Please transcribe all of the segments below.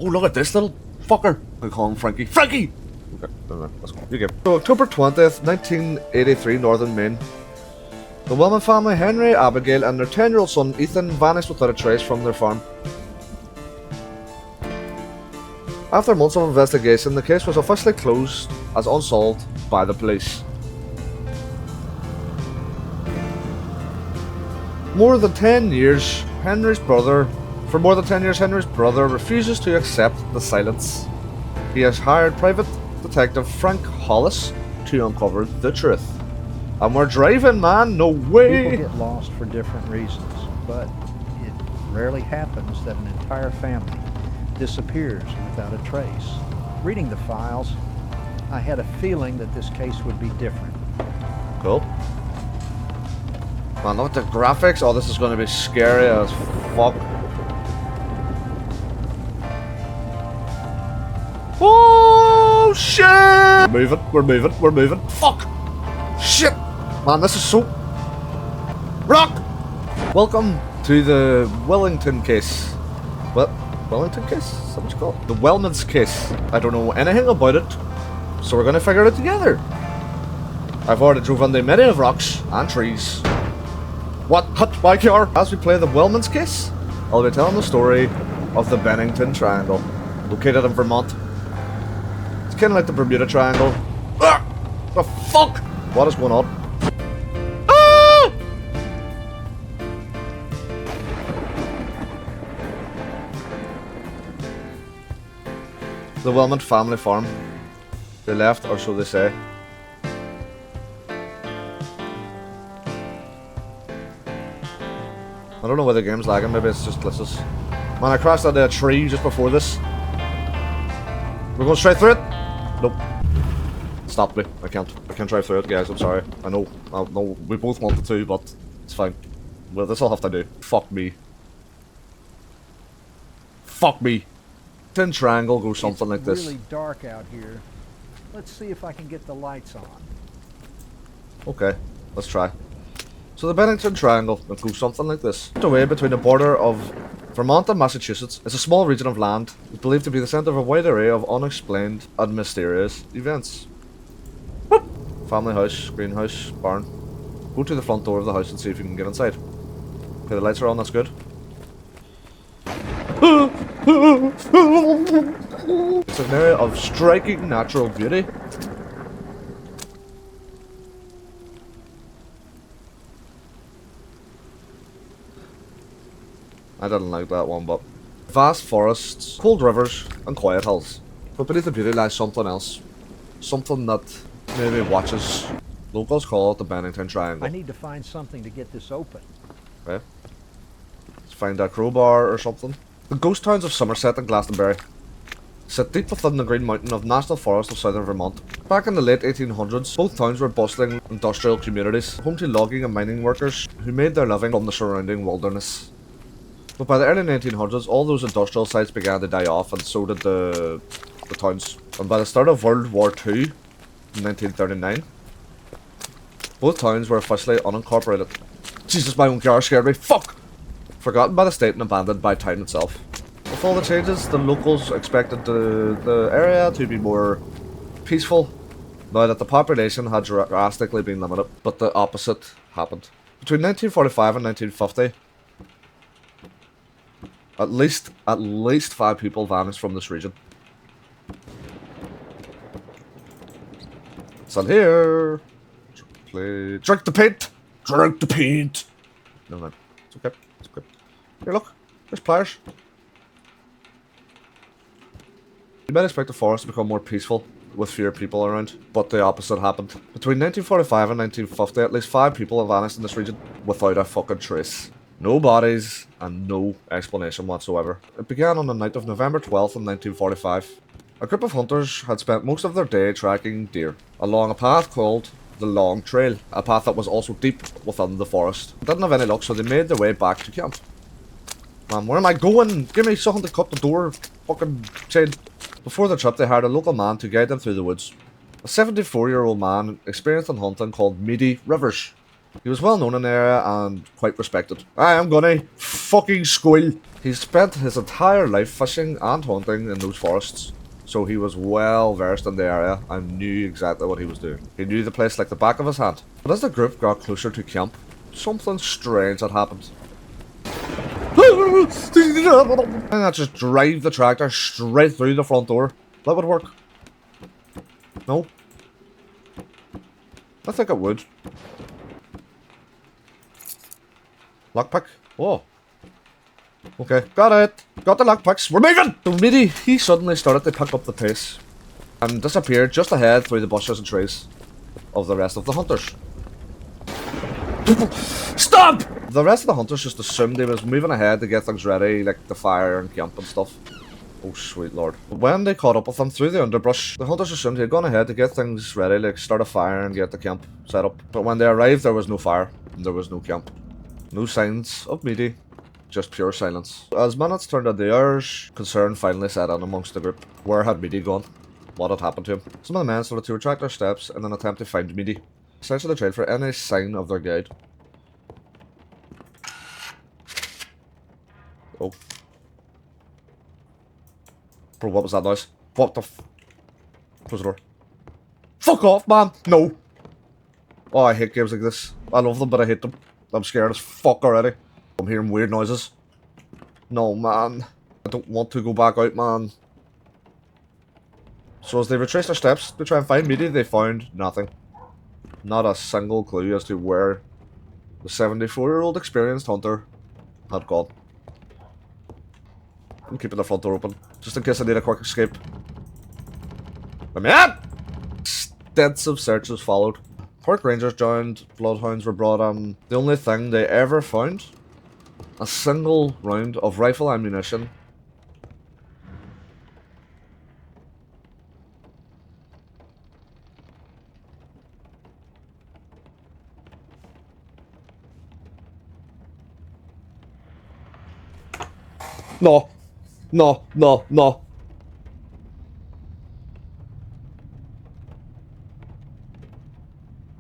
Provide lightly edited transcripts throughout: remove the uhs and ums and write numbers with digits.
Oh, look at this little fucker. I call him Frankie. Frankie! Okay, no, let's go. You game. So, October 20th, 1983, Northern Maine. The Wellmont family, Henry, Abigail, and their 10-year-old son, Ethan, vanished without a trace from their farm. After months of investigation, the case was officially closed as unsolved by the police. For more than 10 years, Henry's brother refuses to accept the silence. He has hired private detective Frank Hollis to uncover the truth. And we're driving, man, no way! People get lost for different reasons, but it rarely happens that an entire family disappears without a trace. Reading the files, I had a feeling that this case would be different. Cool. Man, look at the graphics. Oh, this is going to be scary as fuck. Oh, shit! We're moving. Fuck! Shit! Man, this is so... Rock! Welcome to the Wellington Case. What? Wellington Case? Is that what you call it? The Wellmonts Case. I don't know anything about it, so we're going to figure it together. I've already drove under many of rocks and trees. What? Why car? As we play the Wellmonts Case, I'll be telling the story of the Bennington Triangle, located in Vermont. It's kind of like the Bermuda Triangle. Ah! The fuck? What is going on? Ah! The Wellmont family farm. They left, or so they say. I don't know why the game's lagging, maybe it's just glitches. Man, I crashed into a tree just before this. We're going straight through it? Nope. Stopped me. I can't drive through it, guys, I'm sorry. I know, we both wanted to, but it's fine. Well, this'll have to do. Fuck me. Fuck me. Tin Triangle goes something like this. It's really dark out here. Let's see if I can get the lights on. Okay, let's try. So the Bennington Triangle, it goes something like this. Away between the border of Vermont and Massachusetts, it's a small region of land. It's believed to be the centre of a wide array of unexplained and mysterious events. Whoop. Family house, greenhouse, barn. Go to the front door of the house and see if you can get inside. Okay, the lights are on, that's good. It's an area of striking natural beauty. I didn't like that one, but... Vast forests, cold rivers, and quiet hills. But beneath the beauty lies something else. Something that maybe watches. Locals call it the Bennington Triangle. I need to find something to get this open. Okay. Let's find a crowbar or something. The ghost towns of Somerset and Glastonbury sit deep within the Green Mountain of National Forest of southern Vermont. Back in the late 1800s, both towns were bustling industrial communities, home to logging and mining workers who made their living from the surrounding wilderness. But by the early 1900s, all those industrial sites began to die off, and so did the towns. And by the start of World War II, in 1939, both towns were officially unincorporated. Jesus, my own car scared me. Fuck! Forgotten by the state and abandoned by town itself. With all the changes, the locals expected the area to be more peaceful, now that the population had drastically been limited. But the opposite happened. Between 1945 and 1950, at least 5 people vanished from this region. Still here. Drink the paint. Drink the paint. No, man. It's okay. It's okay. Here, look. There's pliers. You might expect the forest to become more peaceful with fewer people around, but the opposite happened. Between 1945 and 1950, at least 5 people have vanished in this region without a fucking trace. No bodies, and no explanation whatsoever. It began on the night of November 12th in 1945. A group of hunters had spent most of their day tracking deer along a path called the Long Trail, a path that was also deep within the forest. They didn't have any luck, so they made their way back to camp. Man, where am I going? Give me something to cut the door, fucking chain. Before the trip, they hired a local man to guide them through the woods. A 74-year-old man experienced in hunting called Meaty Rivers. He was well known in the area and quite respected. I'm gonna fucking squeal. He spent his entire life fishing and hunting in those forests, so he was well versed in the area and knew exactly what he was doing. He knew the place like the back of his hand. But as the group got closer to camp, something strange had happened. And I just drive the tractor straight through the front door. That would work. No? I think it would. Lockpick? Oh. Okay, got it. Got the lockpicks. We're moving! So Meaty, he suddenly started to pick up the pace and disappeared just ahead through the bushes and trees of the rest of the hunters. Stop! The rest of the hunters just assumed he was moving ahead to get things ready, like the fire and camp and stuff. Oh, sweet lord. When they caught up with him through the underbrush, the hunters assumed he had gone ahead to get things ready, like start a fire and get the camp set up. But when they arrived, there was no fire, and there was no camp. No signs of Meaty, just pure silence. As minutes turned into hours, concern finally set in amongst the group. Where had Meaty gone? What had happened to him? Some of the men started to retract their steps in an attempt to find Meaty, searching the trail for any sign of their guide. Oh. Bro, what was that noise? What the f... Close the door. Fuck off, man! No! Oh, I hate games like this. I love them, but I hate them. I'm scared as fuck already. I'm hearing weird noises. No, man. I don't want to go back out, man. So as they retraced their steps to try and find Meaty, they found nothing. Not a single clue as to where the 74-year-old experienced hunter had gone. I'm keeping the front door open, just in case I need a quick escape. Let me in! Extensive searches followed. Park rangers joined, bloodhounds were brought in. The only thing they ever found? A single round of rifle ammunition. No. No, no, no.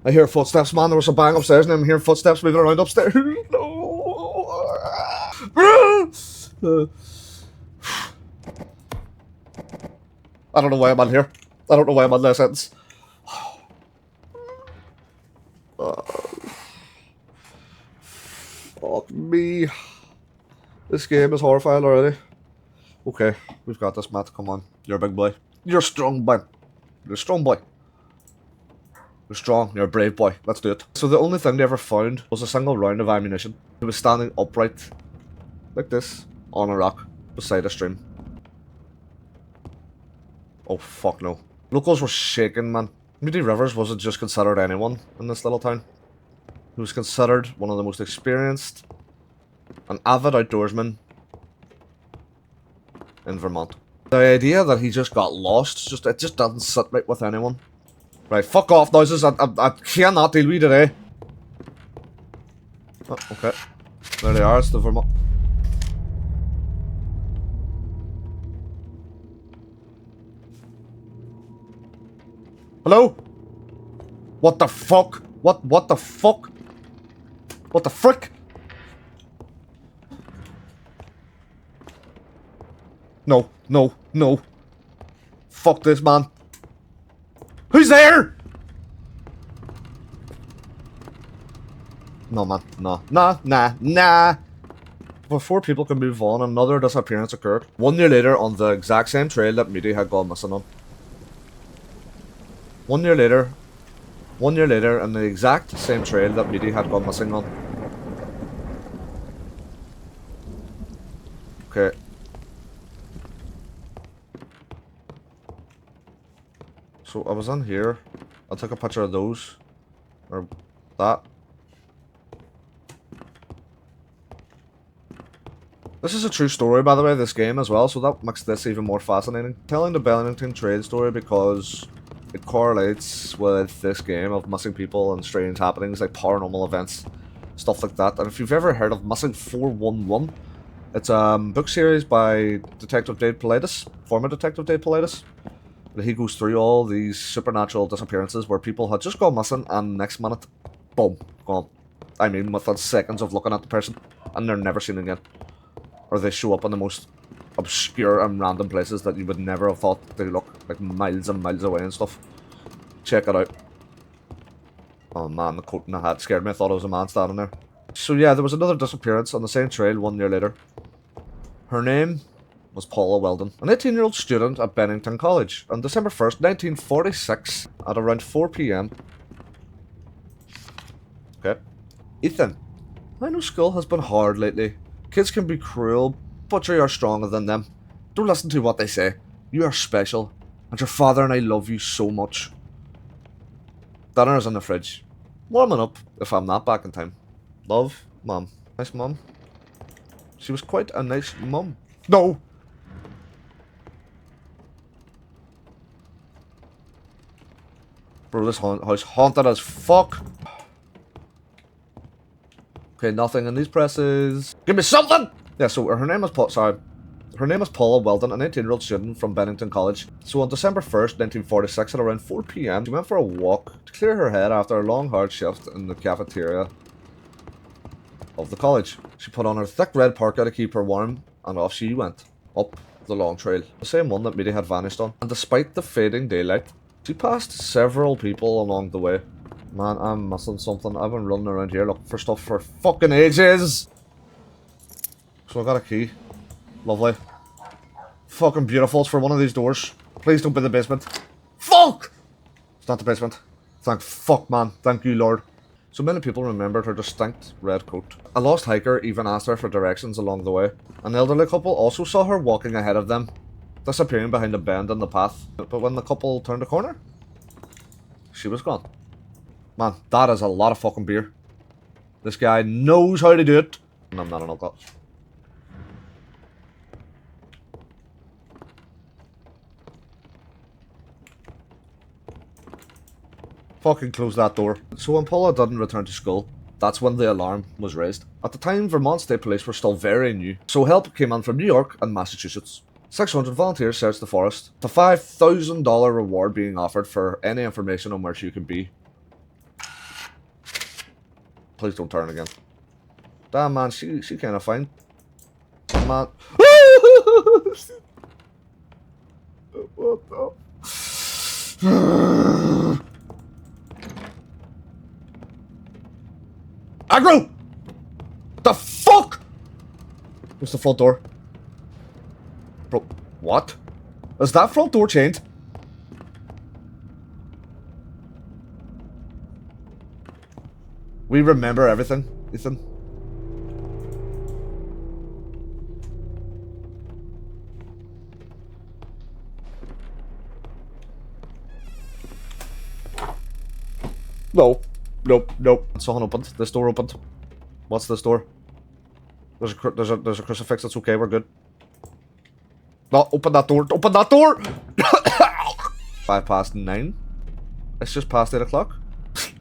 I hear footsteps, man. There was a bang upstairs and I'm hearing footsteps moving around upstairs. No. I don't know why I'm on here. I don't know why I'm on this sentence. Fuck me. This game is horrifying already. Okay, we've got this, Matt. Come on. You're a big boy. You're a strong boy. You're a strong boy. You're strong. You're a brave boy. Let's do it. So the only thing they ever found was a single round of ammunition. It was standing upright, like this, on a rock, beside a stream. Oh, fuck no. Locals were shaking, man. Meaty Rivers wasn't just considered anyone in this little town. He was considered one of the most experienced and avid outdoorsmen in Vermont. The idea that he just got lost, it just doesn't sit right with anyone. Right, fuck off noises, I cannot deal with you today. Oh, okay. There they are, it's the Vermont. Hello? What the fuck? What the fuck? What the frick? No, no, no. Fuck this, man. Who's there? No, man. No. Nah. Before people can move on, another disappearance occurred. 1 year later on the exact same trail that Meaty had gone missing on. 1 year later. 1 year later on the exact same trail that Meaty had gone missing on. Okay. So I was in here. I took a picture of those. Or that. This is a true story, by the way, this game as well, so that makes this even more fascinating. Telling the Bennington Triangle story because it correlates with this game of missing people and strange happenings like paranormal events, stuff like that. And if you've ever heard of Missing 411, it's a book series by Detective Dave Paulides, former Detective Dave Paulides. He goes through all these supernatural disappearances where people had just gone missing and next minute, boom, gone. I mean within seconds of looking at the person, and they're never seen again. Or they show up in the most obscure and random places that you would never have thought they look, like miles and miles away and stuff. Check it out. Oh man, the coat and the hat scared me. I thought it was a man standing there. So yeah, there was another disappearance on the same trail 1 year later. Her name was Paula Weldon, an 18-year-old student at Bennington College on December 1st, 1946 at around 4 PM. Okay. Ethan, I know school has been hard lately. Kids can be cruel, but you are stronger than them. Don't listen to what they say. You are special, and your father and I love you so much. Dinner is in the fridge. Warming up if I'm not back in time. Love, Mum. Nice mum. She was quite a nice mum. No! Bro, this house haunted as fuck. Okay, nothing in these presses. Give me something! Yeah, so her name is Her name is Paula Weldon, an 18-year-old student from Bennington College. So on December 1st, 1946 at around 4 PM, she went for a walk to clear her head after a long hard shift in the cafeteria of the college. She put on her thick red parka to keep her warm, and off she went, up the long trail, the same one that Meaty had vanished on. And despite the fading daylight, she passed several people along the way. Man, I'm missing something. I've been running around here looking for stuff for fucking ages. So I got a key. Lovely. Fucking beautiful. It's for one of these doors. Please don't be the basement. Fuck! It's not the basement. Thank fuck, man. Thank you, Lord. So many people remembered her distinct red coat. A lost hiker even asked her for directions along the way. An elderly couple also saw her walking ahead of them, disappearing behind a bend in the path. But when the couple turned a corner, she was gone. Man, that is a lot of fucking beer. This guy knows how to do it. And I'm not an alcoholic. Fucking close that door. So when Paula didn't return to school, that's when the alarm was raised. At the time, Vermont State Police were still very new, so help came in from New York and Massachusetts. 600 volunteers searched the forest, with a $5,000 reward being offered for any information on where she could be. Please don't turn again. Damn, man, she kind of fine. Man. What the? Aggro! The fuck? Where's the front door? Bro, what? Is that front door chained? We remember everything, Ethan. No. Nope, nope. Something opened. This door opened. What's this door? There's a crucifix. That's okay. We're good. No, open that door. Open that door. 9:05. It's just past 8 o'clock.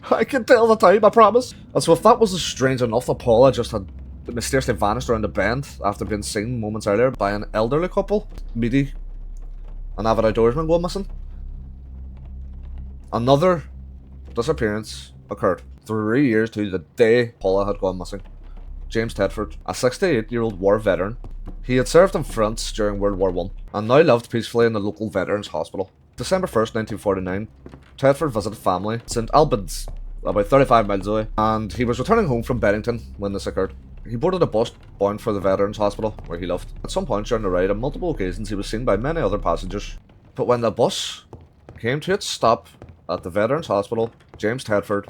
I can tell the time. I promise. And so if that wasn't strange enough, that Paula just had mysteriously vanished around the bend after being seen moments earlier by an elderly couple, Meaty, an avid outdoorsman, going missing. Another disappearance occurred 3 years to the day Paula had gone missing. James Tedford, a 68-year-old war veteran. He had served in France during World War I and now lived peacefully in the local veterans hospital. December 1st, 1949, Tedford visited family in St Albans, about 35 miles away, and he was returning home from Bennington when this occurred. He boarded a bus bound for the veterans hospital where he lived. At some point during the ride, on multiple occasions, he was seen by many other passengers. But when the bus came to its stop at the veterans hospital, James Tedford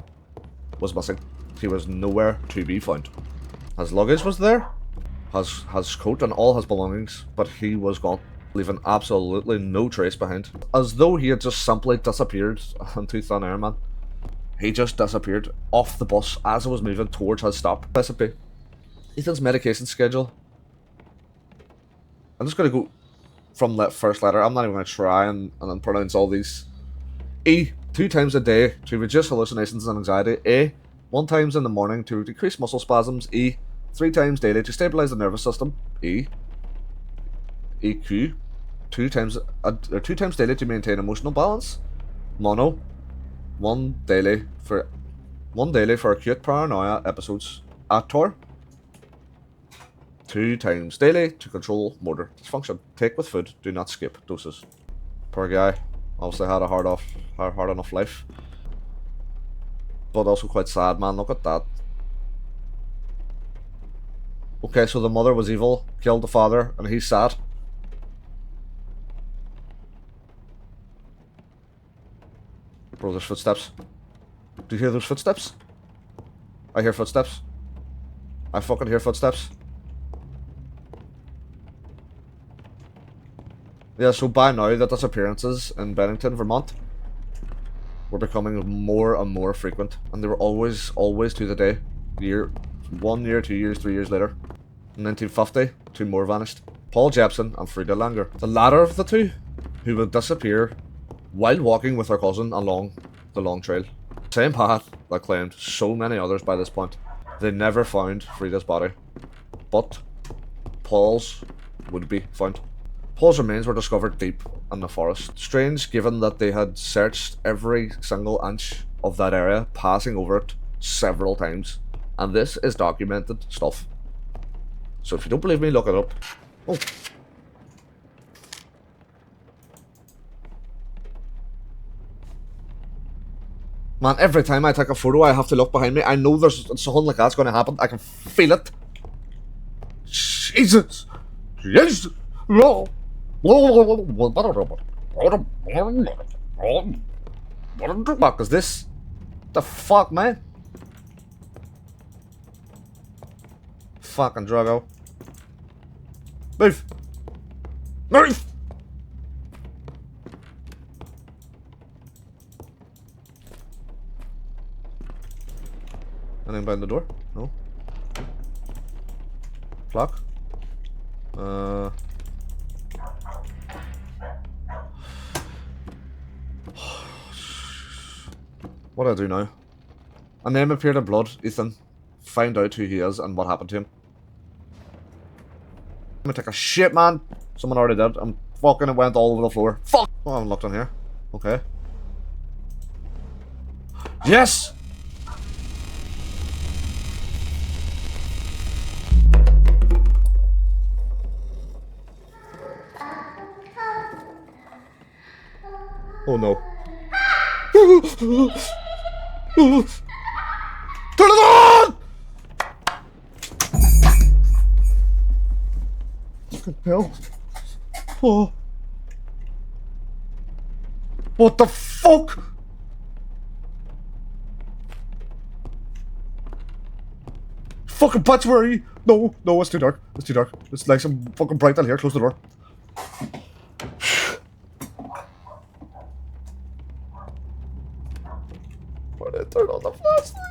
was missing. He was nowhere to be found. His luggage was there, his coat and all his belongings, but he was gone, leaving absolutely no trace behind. As though he had just simply disappeared into thin air, man. He just disappeared off the bus as it was moving towards his stop. Recipe. Ethan's medication schedule. I'm just going to go from that first letter. I'm not even going to try and pronounce all these. E. 2 times a day to reduce hallucinations and anxiety. A. 1 times in the morning to decrease muscle spasms. E. 3 times daily to stabilize the nervous system. E. EQ. 2 times daily to maintain emotional balance. Mono. 1 daily for 1 daily for acute paranoia episodes at Tor. 2 times daily to control motor dysfunction. Take with food, do not skip doses. Poor guy. Obviously had a hard enough life. But also quite sad, man. Look at that. Okay, so the mother was evil, killed the father, and he's sad. Bro, there's footsteps. Do you hear those footsteps? I hear footsteps. I fucking hear footsteps. Yeah, so by now the disappearances in Bennington, Vermont were becoming more and more frequent. And they were always to the day. 1 year, 2 years, 3 years later. In 1950, 2 more vanished. Paul Jepson and Frida Langer. The latter of the two, who would disappear while walking with her cousin along the long trail. Same path that claimed so many others by this point. They never found Frida's body, but Paul's would be found. Paul's remains were discovered deep in the forest. Strange given that they had searched every single inch of that area, passing over it several times. And this is documented stuff. So if you don't believe me, look it up. Oh. Man, every time I take a photo, I have to look behind me. I know there's something like that's going to happen. I can feel it. Jesus! Jesus! No! What the fuck is this? The fuck, man? Fucking Drago. Move! Move! Anything behind the door? No. Clock? What do I do now? A name appeared in blood. Ethan. Find out who he is and what happened to him. I'm gonna take a shit, man. Someone already did. I'm fucking it went all over the floor. Fuck! Oh, I haven't looked in here. Okay. Yes! Oh no. Turn it on! Fucking hell. Oh. What the fuck? Fucking patch, where are you? No, no, it's too dark. It's too dark. It's like some fucking bright down here. Close the door. Why did I turn on the flashlight?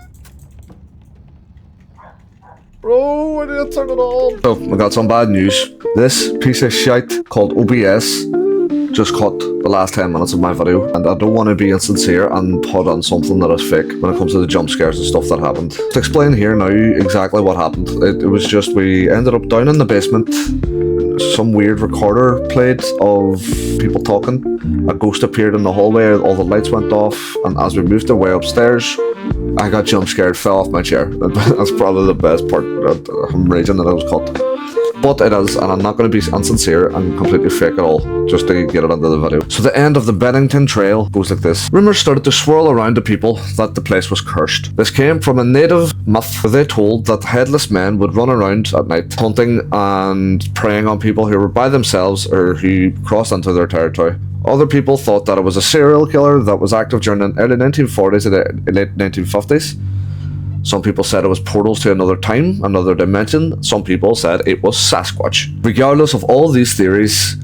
Bro, why did I turn it on? So, I got some bad news. This piece of shite called OBS just cut the last 10 minutes of my video, and I don't want to be insincere and put on something that is fake when it comes to the jump scares and stuff that happened. To explain here now exactly what happened, it was just we ended up down in the basement. Some weird recorder played of people talking. A ghost appeared in the hallway, all the lights went off, and as we moved our way upstairs, I got jump scared, fell off my chair. That's probably the best part. I'm raging that it was cut. But it is, and I'm not going to be insincere and completely fake at all, just to get it into the video. So the end of the Bennington Trail goes like this. Rumours started to swirl around to people that the place was cursed. This came from a native myth where they told that headless men would run around at night, hunting and preying on people who were by themselves or who crossed into their territory. Other people thought that it was a serial killer that was active during the early 1940s and the late 1950s. Some people said it was portals to another time, another dimension. Some people said it was Sasquatch. Regardless of all these theories,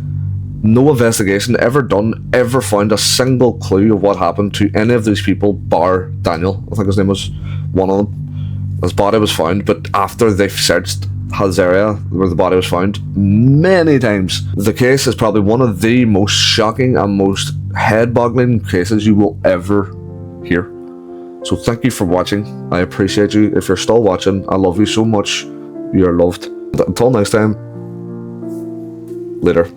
no investigation ever done ever found a single clue of what happened to any of these people bar Daniel. I think his name was one of them. His body was found, but after they've searched his area where the body was found many times. The case is probably one of the most shocking and most head-boggling cases you will ever hear. So thank you for watching. I appreciate you. If you're still watching, I love you so much. You're loved. Until next time, later.